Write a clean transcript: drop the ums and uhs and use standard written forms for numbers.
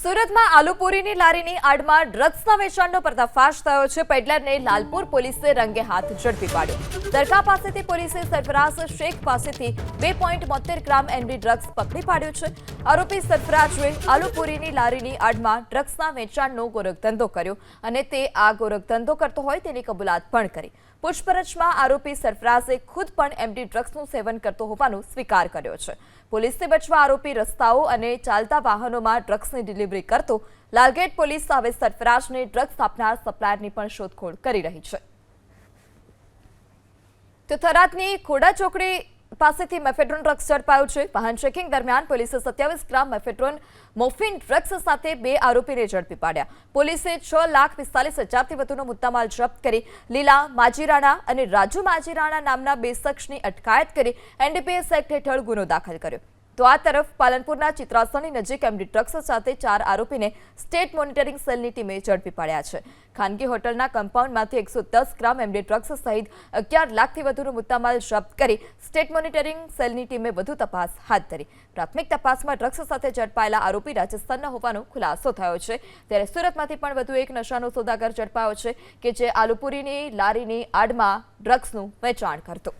સુરતમાં આલુપુરીની લારીની આડમાં ડ્રગ્સના વેચાણનો પર્દાફાશ થયો છે। પેડલરને લાલપુર પોલીસે રંગે હાથ ઝડપી પાડ્યો। દરકા પાસેથી પોલીસે સરફરાઝ શેખ પાસેથી 2.72 ગ્રામ એમડી ડ્રગ્સ પકડી પાડ્યો છે। આરોપી સરફરાઝે આલુપુરીની લારીની આડમાં ડ્રગ્સના વેચાણનો ગોરખધંધો કર્યો અને તે આ ગોરખધંધો કરતો હોય તેની કબૂલાત પણ કરી। પૂછપરછમાં આરોપી સરફરાઝે ખુદ પણ એમડી ડ્રગ્સનું સેવન કરતો હોવાનો સ્વીકાર કર્યો છે। પોલીસથી બચવા આરોપી રસ્તાઓ અને ચાલતા વાહનોમાં ડ્રગ્સની ડિલિવરી કરતો। લાલગેટ પોલીસ હવે સરફરાઝને ડ્રગ્સ આપનાર સપ્લાયરની પણ શોધખોળ કરી રહી છે। તો થરાદની ખોડા ચોકડી પાસેથી મેફેડ્રોન ડ્રગ્સ ઝડપાયો છે। વાહન ચેકિંગ દરમિયાન પોલીસે 27 ગ્રામ મેફેડ્રોન મોર્ફિન ડ્રગ્સ સાથે 2 આરોપીને ઝડપી પાડ્યા। પોલીસે 6,45,000થી વધુનો મુદ્દામાલ જપ્ત કરી લીલા માજીરાણા અને રાજુ માજીરાણા નામના 2 શખ્સની અટકાયત કરી એનડીપીએસ એક્ટ હેઠળ ગુનો દાખલ કર્યો। તો આ તરફ પાલનપુરના ચિત્રાસની નજીક એમડી ડ્રગ્સ સાથે 4 આરોપીને સ્ટેટ મોનિટરિંગ સેલની ટીમે ઝડપી પાડ્યા છે। ખાનગી હોટલના કમ્પાઉન્ડમાંથી 110 ગ્રામ એમડી ડ્રગ્સ સહિત 11 લાખથી વધુનો મુદ્દામાલ જપ્ત કરી સ્ટેટ મોનિટરિંગ સેલની ટીમે વધુ તપાસ હાથ ધરી। પ્રાથમિક તપાસમાં ડ્રગ્સ સાથે ઝડપાયેલા આરોપી રાજસ્થાનના હોવાનો ખુલાસો થયો છે। ત્યારે સુરતમાંથી પણ વધુ એક નશાનો સોદાગર ઝડપાયો છે કે જે આલુપુરીની લારીની આડમાં ડ્રગ્સનું વેચાણ કરતો।